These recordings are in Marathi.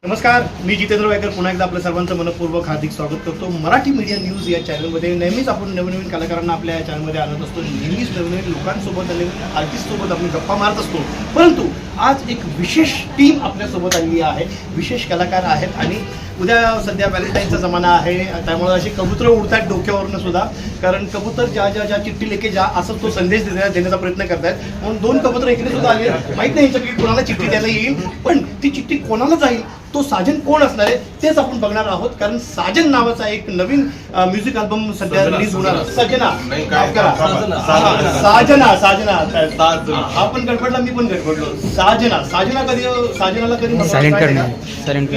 नमस्कार, मी जितेंद्र वायकर पुन्हा एकदा आपल्या सर्वांचं मनपूर्वक हार्दिक स्वागत करतो. मराठी मीडिया न्यूज या चॅनलमध्ये नेहमीच आपण नवीन कलाकारांना आपल्या या चॅनलमध्ये आणत असतो. नेहमीच नवीन लोकांसोबत नवीन आर्टिस्टसोबत आपण गप्पा मारत असतो. परंतु आज एक विशेष टीम आपल्यासोबत आलेली आहे, विशेष कलाकार आहेत. आणि उद्या सध्या व्हॅलेंटाईनचा जमाना आहे, त्यामुळे अशी कबूतर उडतात डोक्यावरनं सुद्धा. कारण कबूतर ज्या चिठ्ठी लेके जा असं तो संदेश देण्याचा प्रयत्न करतायत. म्हणून दोन कबूतर इकडे सुद्धा आले. माहित नाही यांच्यापैकी कोणाला चिठ्ठी द्यायला येईल, पण ती चिठ्ठी कोणाला जाईल, तो साजन कोण असणार आहे तेच आपण बघणार आहोत. कारण साजन नावाचा एक नवीन म्युझिक अल्बम सध्या रिलीज होणार. आपण गडबडला, मी पण गडबडलो. साजनाला कधी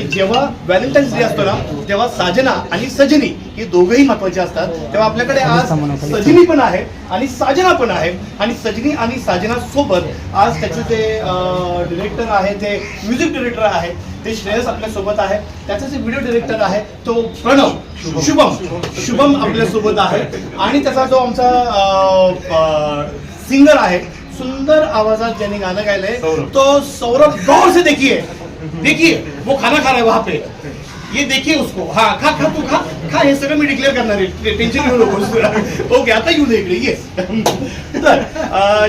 जेव्हा व्हॅलेंटाईन्स डे असतो ना, तेव्हा साजना आणि सजनी हे दोघेही महत्वाचे असतात. तेव्हा आपल्याकडे आज सजनी पण आहे आणि साजना पण आहे. आणि सजनी आणि साजना सोबत आज त्याचे ते डिरेक्टर आहे, ते म्युझिक डिरेक्टर आहे, ते श्रेयस आपल्या सोबत आहे. त्याचा जे व्हिडिओ डिरेक्टर आहे तो प्रणव शुभम आपल्या सोबत आहे. आणि त्याचा जो आमचा सिंगर आहे, सुंदर आवाजात ज्यांनी गाणं गायलंय, तो सौरभ गौर से देखिए वो खाना खा रहा है वहां पे, ये देखिए उसको. हाँ, खा तू खा, हे सगळं मी डिक्लेअर करणार आहे, टेन्शन घेऊ नकोस. ओके, आता येऊ दे इकडे. येस. तर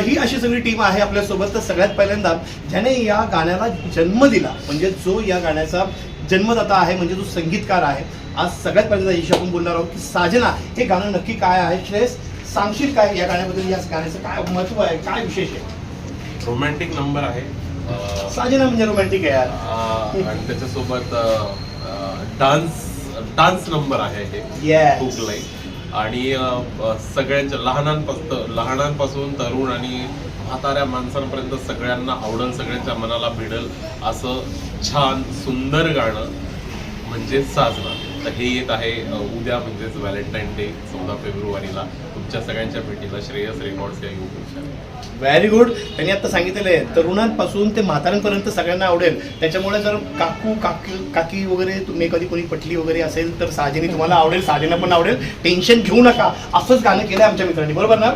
ही अशी सगळी टीम आहे आपल्यासोबत. तर सगळ्यात पहिल्यांदा ज्याने या गाण्याला जन्म दिला, म्हणजे जो या गाण्याचा जन्मदाता आहे, म्हणजे जो संगीतकार आहे, आज सगळ्यात पहिल्यांदा याशी आपण बोलणार आहोत की साजना हे गाणं नक्की काय आहे. श्रेयस, सांगशील काय या गाण्याबद्दल, या गाण्याचं काय महत्व आहे, काय विशेष आहे? रोमॅन्टिक नंबर आहे. साजना म्हणजे रोमॅन्टिक आहे यार. आणि त्याच्यासोबत डान्स नंबर आहे हे खूप लाईक. आणि सगळ्यांच्या लहानांपासून तरुण आणि म्हाताऱ्या माणसांपर्यंत सगळ्यांना आवडल, सगळ्यांच्या मनाला भिडल असं छान सुंदर गाणं म्हणजे साजना. तर हे येत आहे उद्या, म्हणजेच व्हॅलेंटाईन डे 14 फेब्रुवारीला तुमच्या सगळ्यांच्या भेटीला श्रेयस रेकॉर्ड्स या यूट्यूब चॅनल. Very good. त्यांनी आता सांगितलेलं आहे तरुणांपासून ते म्हाताऱ्यांपर्यंत सगळ्यांना आवडेल. त्याच्यामुळे जर काकी वगैरे तुम्ही कधी कोणी पटली वगैरे असेल तर साजनी तुम्हाला आवडेल, साजना पण आवडेल. टेन्शन घेऊ नका, असंच गाणं केलंय आमच्या मित्रांनी, बरोबर ना?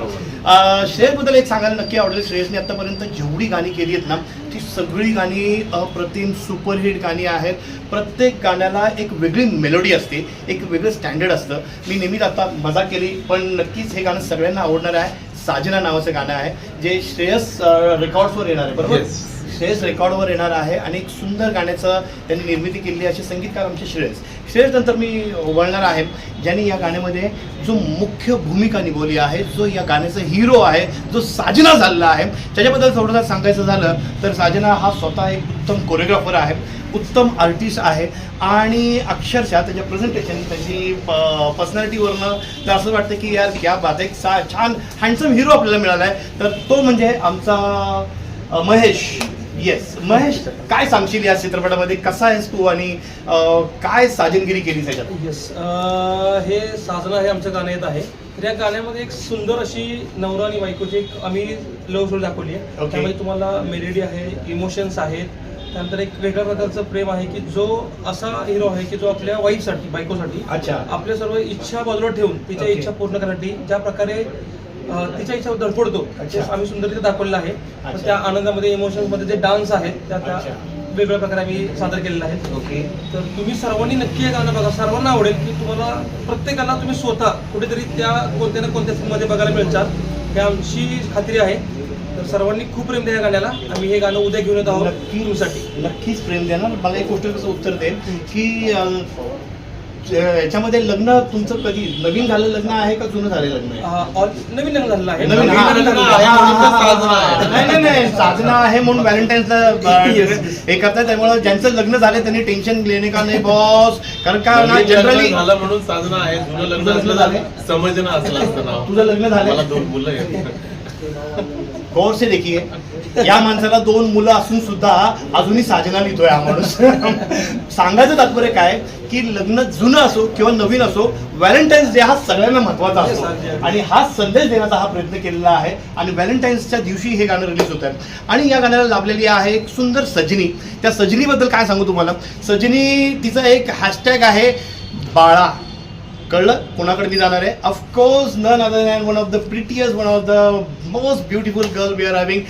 श्रेयसबद्दल एक सांगायला नक्की आवडेल. श्रेयसने आतापर्यंत जेवढी गाणी केली आहेत ना, ती सगळी गाणी अप्रतिम सुपरहिट गाणी आहेत. प्रत्येक गाण्याला एक वेगळी मेलोडी असते, एक वेगळं स्टँडर्ड असतं. मी नेहमीच आता मजा केली, पण नक्कीच हे गाणं सगळ्यांना आवडणार आहे. साजना नावाचं गाणं आहे जे श्रेयस रेकॉर्ड्सवर येणार आहे, बरोबर? श्रेयस रेकॉर्डवर येणार आहे. आणि एक सुंदर गाण्याचं त्यांनी निर्मिती केली, असे संगीतकार आमचे श्रेयस नंतर मी वळणार आहे ज्यांनी या गाण्यामध्ये जो मुख्य भूमिका निभवली आहे, जो या गाण्याचा हिरो आहे, जो साजना झालेला आहे. त्याच्याबद्दल थोडंसं सांगायचं झालं तर साजना हा स्वतः एक उत्तम कोरिओग्राफर आहे, उत्तम आर्टिस्ट आहे. आणि अक्षरशः त्याच्या प्रेझेंटेशन, त्याची पर्सनॅलिटीवरनं तर असं वाटतं की यार क्या बात, एक छान हँडसम हिरो आपल्याला मिळाला आहे. तर तो म्हणजे आमचा महेश. येस महेश, काय सांगशील या चित्रपटामध्ये, कसा आहेस तू आणि काय साजनगिरी केली त्याच्यात? येस, हे साजना हे आमचं गाणं येत आहे. तर या गाण्यामध्ये एक सुंदर अशी नवरा आणि बायकोची एक आम्ही लव्ह स्टोरी दाखवली आहे. त्यामध्ये तुम्हाला मेलेडी आहे, इमोशन्स आहेत, त्यानंतर एक वेगळ्या प्रकारचं प्रेम आहे की जो असा हिरो आहे की जो आपल्या वाईफसाठी, बायकोसाठी आपल्या सर्व इच्छा बाजूला ठेवून तिच्या इच्छा पूर्ण करण्यासाठी ज्या प्रकारे तिच्या इच्छा धडपडतो, आम्ही सुंदररीत्या दाखवलेलं आहे. त्या आनंदामध्ये, इमोशन्स मध्ये जे डान्स आहेत त्या वेगवेगळ्या प्रकारे आम्ही सादर केलेला आहे. ओके, तर तुम्ही सर्वांनी नक्की हे गाणं बघा. सर्वांना आवडेल की तुम्हाला प्रत्येकाला तुम्ही स्वतः कुठेतरी त्या कोणत्या ना कोणत्या फिल्ममध्ये बघायला मिळतात, हे आमची खात्री आहे. तर सर्वांनी खूप प्रेम द्या या गाण्याला. आम्ही हे गाणं उद्या घेऊन येत आहोत तुमच्यासाठी. नक्कीच प्रेम देणार. मला एक गोष्ट उत्तर देईल की याच्यामध्ये लग्न तुमचं कधी नवीन झालं लग्न आहे का जुनं झालेलं लग्न आहे? नवीन लग्न झालेलं आहे. नाही, साजना आहे म्हणून व्हॅलेंटाईन्सला हे करतात. त्यामुळे ज्यांचं लग्न झालं त्यांनी टेन्शन घेणे का नाही बॉस, कारण का जनरली झालं म्हणून साजना आहे. जुनं लग्न झालं समजना असलं असतं ना. तुझं लग्न झालं? मला 2 मुलं आहेत. गौर से देखिए, या माणसाला 2 मुलं असून सुद्धा अजूनही साजना लिहितोय हा माणूस. सांगायचं तात्पर्य काय की लग्न जुनं असो किंवा नवीन असो, व्हॅलेंटाईन्स डे हा सगळ्यांना महत्वाचा असतो. आणि हा संदेश देण्याचा हा प्रयत्न केलेला आहे. आणि व्हॅलेंटाईन्सच्या दिवशी हे गाणं रिलीज होत आहे. आणि या गाण्याला लाभलेली आहे एक सुंदर सजनी. त्या सजनीबद्दल काय सांगू तुम्हाला. सजनी, तिचा एक हॅशटॅग आहे बाळा. कळलं कोणाकडे मी जाणार आहे? Of course none other than one of the prettiest, one of the most beautiful girl we are having.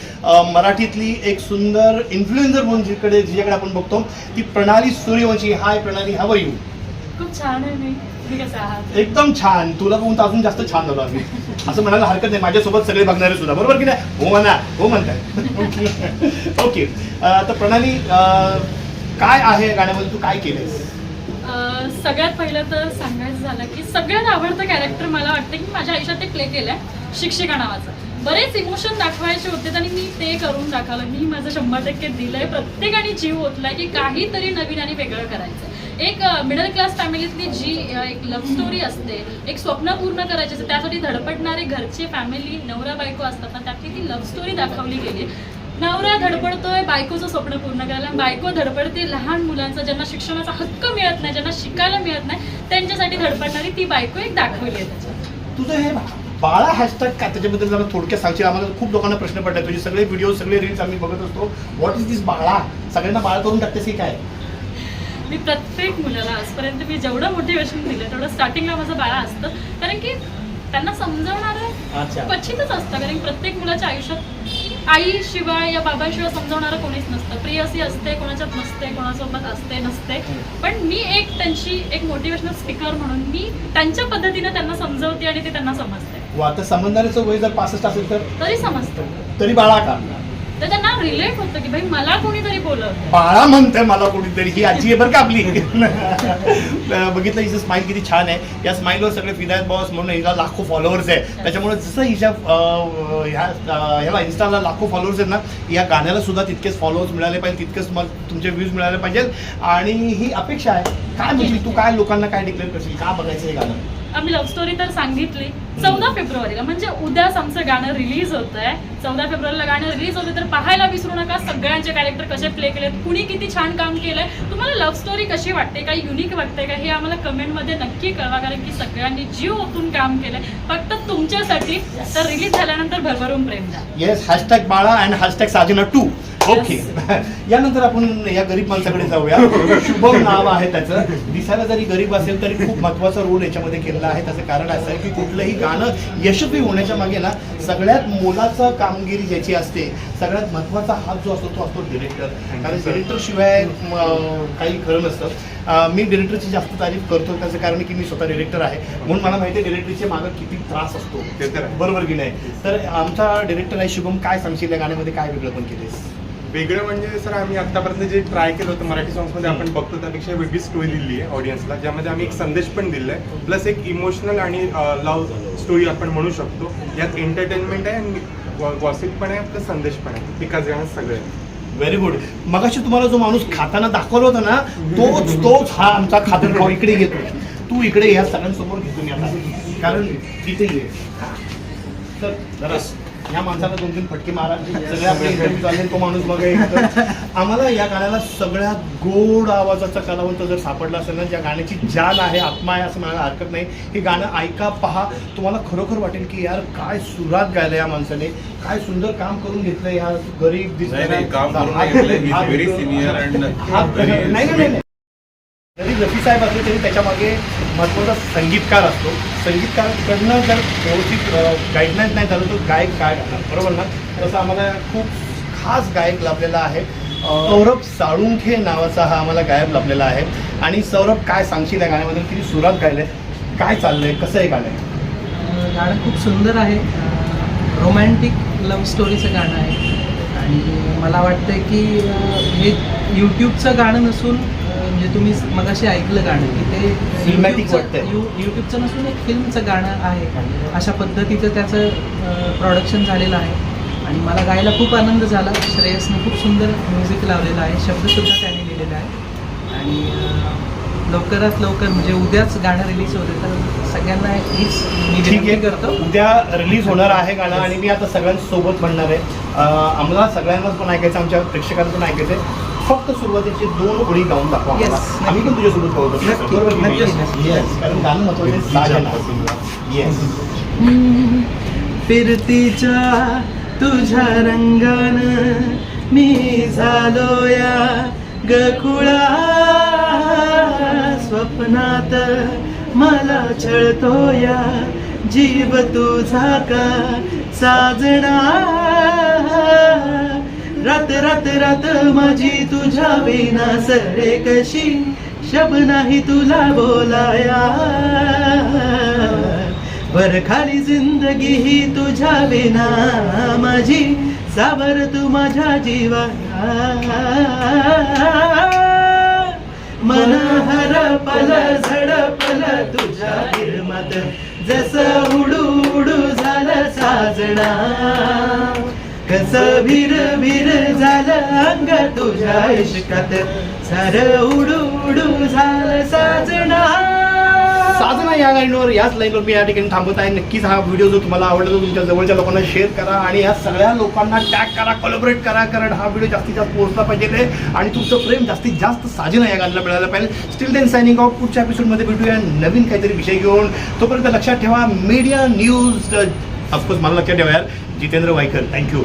मराठीतली एक सुंदर इन्फ्लुएन्सर म्हणून जिच्याकडे आपण बघतो ती प्रणाली सूर्यवंशी. हाय प्रणाली, हाव आर यू? खूप छान आहे मी. तुम्ही कसे आहात? एकदम छान. तुला बघून तर अजून जास्त छान झालो आम्ही. असं म्हणायला हरकत नाही. माझ्यासोबत सगळे बघणारे सुद्धा, बरोबर की नाही? हो म्हणा, हो म्हणताय. ओके. तर प्रणाली, काय आहे गाण्यामध्ये, तू काय केलंयस? सगळ्यात पहिलं तर सांगायचं झालं की सगळ्यात आवडतं कॅरेक्टर मला वाटतं की माझ्या आयुष्यात ते प्ले केलंय, शिक्षिका नावाचं. बरेच इमोशन दाखवायचे होते आणि मी ते करून दाखवलं. मी माझं 100% दिलंय. प्रत्येकाने जीव ओतलाय की काहीतरी नवीन आणि वेगळं करायचं. एक मिडल क्लास फॅमिलीतली जी एक लव्ह स्टोरी असते, एक स्वप्न पूर्ण करायचे असते, त्यासाठी धडपडणारे घरचे फॅमिली नवरा बायको असतात ना, त्यातली ती लव्ह स्टोरी दाखवली गेली. नवरा धडपडतोय बायकोचं स्वप्न पूर्ण करायला, बायको धडपडते लहान मुलांचा, ज्यांना शिक्षणाचा हक्क मिळत नाही, ज्यांना शिकायला मिळत नाही, त्यांच्यासाठी धडपडणारी ती बायको एक दाखवली आहे त्याच्यात. तुझं हे बाळा हॅशटॅग काय, त्याच्याबद्दल जरा थोडक्यात सांगशील? आम्हाला खूप लोकांना प्रश्न पडलाय. तुझे सगळे व्हिडिओ, सगळे रील्स आम्ही बघत असतो. व्हॉट इज दिस बाळा? सगळ्यांना बाळ करून टाकतेस की काय? मी प्रत्येक मुलाला आजपर्यंत मी जेवढं मोटिवेशन दिलं तेवढं स्टार्टिंगला माझं बाळा असतं, कारण की त्यांना समजावणारं क्वचितच असतं. कारण प्रत्येक मुलाच्या आयुष्यात आईशिवाय या बाबाशिवाय समजावणारं कोणीच नसतं. प्रियसी असते, कोणाच्यात नसते, कोणासोबत असते नसते. पण मी एक त्यांची एक मोटिवेशनल स्पीकर म्हणून मी त्यांच्या पद्धतीनं त्यांना समजवते आणि ते त्यांना समजते. आता समजणाऱ्याचं वय जर 65 असेल तर तरी समजतं, तरी बाळा का? तर त्यांना रिलेट होतं की भाई मला कोणीतरी बोलवतं. बाळा म्हणते मला कोणीतरी. ही आजी आहे बरं का आपली. बघितलं हिचं स्माईल किती छान आहे. या स्माईलवर सगळे फिदायत बॉस म्हणून हिला लाखो फॉलोअर्स आहे. त्याच्यामुळे जसं हिच्या ह्याला इन्स्टाला लाखो फॉलोअर्स आहेत ना, या गाण्याला सुद्धा तितकेच फॉलोअर्स मिळाले पाहिजे, तितकेच मग तुमचे व्ह्यूज मिळाले पाहिजेत. आणि ही अपेक्षा आहे. काय म्हणजे तू काय लोकांना काय डिक्लेअर करशील? का बघायचं हे गाणं? आम्ही लव्ह स्टोरी तर सांगितली. 14 फेब्रुवारीला म्हणजे उद्याच आमचं गाणं रिलीज होत आहे. 14 फेब्रुवारीला गाणं रिलीज होते, तर पाहायला विसरू नका. सगळ्यांचे कॅरेक्टर कसे प्ले केलेत, कुणी किती छान काम केलंय, तुम्हाला लव्ह स्टोरी कशी वाटते, काही युनिक वाटते का, हे आम्हाला कमेंटमध्ये नक्की कळवा. कारण की सगळ्यांनी जीव ओतून काम केलंय फक्त तुमच्यासाठी. तर रिलीज झाल्यानंतर भरभरून प्रेम द्या. येस, हॅशटॅग बाळा अँड हॅशटॅग साजना 2. ओके. यानंतर आपण या गरीब माणसाकडे जाऊया. शुभम नाव आहे त्याचं. दिसायला जरी गरीब असेल तरी खूप महत्वाचा रोल याच्यामध्ये केलेला आहे. त्याचं कारण असं आहे की कुठलंही गाणं यशस्वी होण्याच्या मागे ना सगळ्यात मोलाचं कामगिरी ज्याची असते, सगळ्यात महत्वाचा हात जो असतो तो असतो डिरेक्टर. कारण डिरेक्टर शिवाय काही खरं नसतं. मी डिरेक्टरची जास्त तारीफ करतो त्याचं कारण की मी स्वतः डिरेक्टर आहे, म्हणून मला माहिती आहे डिरेक्टरच्या मागं किती त्रास असतो. बरोबर की नाही? तर आमचा डिरेक्टर आहे शुभम. काय सांगशील या गाण्यामध्ये काय वेगळं पण केलेस? वेगळं म्हणजे सर, आम्ही आतापर्यंत जे ट्राय केलं होतं मराठी सॉंग्समध्ये आपण बघतो त्यापेक्षा वेगळी स्टोरी दिली आहे ऑडियन्सला, ज्यामध्ये आम्ही एक संदेश पण दिला आहे, प्लस एक इमोशनल आणि लव्ह स्टोरी आपण म्हणू शकतो. यात एंटरटेनमेंट आहे आणि गॉसिप पण आहे, प्लस संदेश पण आहे. एकाच गाण्यात सगळं आहे. Very good. मगाशी तुम्हाला जो माणूस खाताना दाखवला होता ना, तोच हा आमचा खातर भाऊ इकडे येतो. तू इकडे या सगळ्यांसमोर घेतो मी आता, कारण तिथे ये. तर जरा ह्या माणसाला 2-3 फटके मारा. सगळे आपले इंटरव्ह्यू चालले, तो माणूस बघा. आम्हाला या गाण्याला सगळ्यात गोड आवाजाचा कलावंत जर सापडला असेल ना, ज्या गाण्याची जान आहे, आत्मा आहे असं म्हणायला हरकत नाही. हे गाणं ऐका, पहा, तुम्हाला खरोखर वाटेल की यार काय सुरात गायलं या माणसाने, काय सुंदर काम करून घेतलं. या गरीब गरीब रफी साहेब असले तरी त्याच्या मागे महत्त्वाचा संगीतकार असतो. संगीतकाराकडनं जर व्यवस्थित गाईडलाईन नाही झालं तर गायक काय करणार, बरोबर ना? तसं आम्हाला खूप खास गायक लाभलेला आहे. सौरभ साळुंखे नावाचा हा आम्हाला गायक लाभलेला आहे. आणि सौरभ, काय सांगशील या गाण्यामध्ये? किती सुरात गायलंय, काय चाललंय, कसं आहे गाणं? गाणं खूप सुंदर आहे. रोमॅन्टिक लव्ह स्टोरीचं गाणं आहे. आणि मला वाटतं की हे यूट्यूबचं गाणं नसून, म्हणजे तुम्ही मगाशी ऐकलं गाणं की ते सिनेमॅटिक वाटतंय. यूट्यूबचं नसून एक फिल्मचं गाणं आहे. अशा पद्धतीचं त्याचं प्रोडक्शन झालेलं आहे. आणि मला गायला खूप आनंद झाला. श्रेयसने खूप सुंदर म्युझिक लावलेलं आहे, शब्दसुद्धा त्याने लिहिलेला आहे. आणि लवकरात लवकर म्हणजे उद्याच गाणं रिलीज होते, तर सगळ्यांना हीच मी विनंती करतो. उद्या रिलीज होणार आहे गाणं आणि मी आता सगळ्यांसोबत म्हणणार आहे. आम्हाला सगळ्यांनाच पण ऐकायचं, आमच्या प्रेक्षकांना पण ऐकायचं आहे. फक्त सुरुवातीचे 2 ओळी गाऊन दाखवा. आम्ही पण तुझ्यासोबत गावतो. येस, कारण गाणं महत्वाचं. येस. फिरतीच्या तुझ्या रंगानं मी झालो या गखुळा, स्वप्नात मला छळतो या जीव तुझा का साजना. रात रात रात माझी तुझ्या विना सरे कशी शब नाही तुला बोलाया. वर खाली जिंदगी ही तुझ्या विना माझी सावर तू माझ्या जीवा. मन हरपल झडपल तुझ्या हिरमत जसं उडू उडू झालं साजना. कसं भीर भीर झालं अंग तुझ्या इश्कात सार उडू उडू झालं साजना. साधना या लाईनवर, याच लाईनवर मी या ठिकाणी थांबत आहे. नक्कीच हा व्हिडिओ जो तुम्हाला आवडला तो तुमच्या जवळच्या लोकांना शेअर करा आणि या सगळ्या लोकांना टॅग करा, कोलॅबोरेट करा, कारण हा व्हिडिओ जास्तीत जास्त पोहोचला पाहिजे आणि तुमचं प्रेम जास्तीत जास्त साधना या गाण्याला मिळायला पाहिजे. Still then signing out. पुढच्या एपिसोडमध्ये भेटूया नवीन काहीतरी विषय घेऊन. तोपर्यंत लक्षात ठेवा मीडिया न्यूज. ऑफकोर्स मला लक्षात ठेवा यार, जितेंद्र वायकर. थँक्यू.